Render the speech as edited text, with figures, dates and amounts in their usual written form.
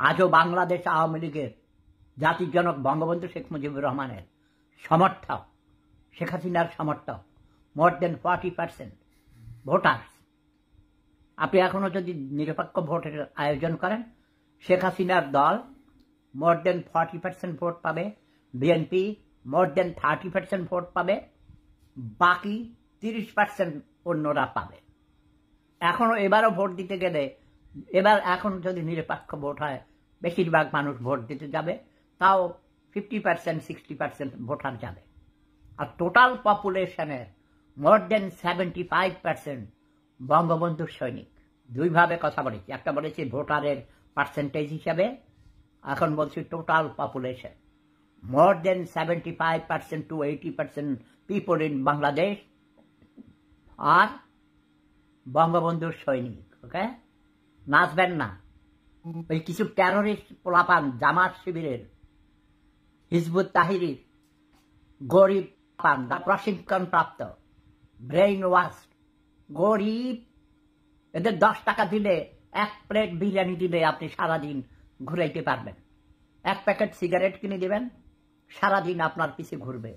আজও বাংলাদেশ আওয়ামী লীগের জাতির জনক বঙ্গবন্ধু শেখ মুজিবুর রহমানের সমর্থক, শেখ হাসিনার সমর্থক মোর দেন 40% ভোটার্স। আপনি এখনো যদি নিরপেক্ষ ভোটের আয়োজন করেন, শেখ হাসিনার দল মোর দেন 40% ভোট পাবে, বিএনপি মোর দেন 30% ভোট পাবে, বাকি 30% অন্যরা পাবে। এখনো এবারও ভোট দিতে গেলে এখন যদি নিরপেক্ষ ভোট হয়, বেশিরভাগ মানুষ ভোট দিতে যাবে, তাও 50% 60% ভোটার যাবে। আর টোটাল পপুলেশনের মোর দেন 75% বঙ্গবন্ধুর সৈনিক। দুইভাবে কথা বলেছি, একটা বলেছি ভোটারের পার্সেন্টেজ হিসাবে, এখন বলছি total population. More than 75% to 80% people in Bangladesh আর বঙ্গবন্ধুর সৈনিক। ওকে, নাচবেন না। ওই কিছু টেরোরিস্ট পোলাপান জামাত শিবিরের, হিজবুত তাহরির, গরিব পান, প্রশিক্ষণ প্রাপ্ত, ব্রেইন ওয়াশ গরিব, এদের 10 টাকা দিলে 1 প্লেট বিরিয়ানি দিলে আপনি সারাদিন ঘুরাইতে পারবেন। 1 প্যাকেট সিগারেট কিনে দিবেন, সারাদিন আপনার পিছে ঘুরবে।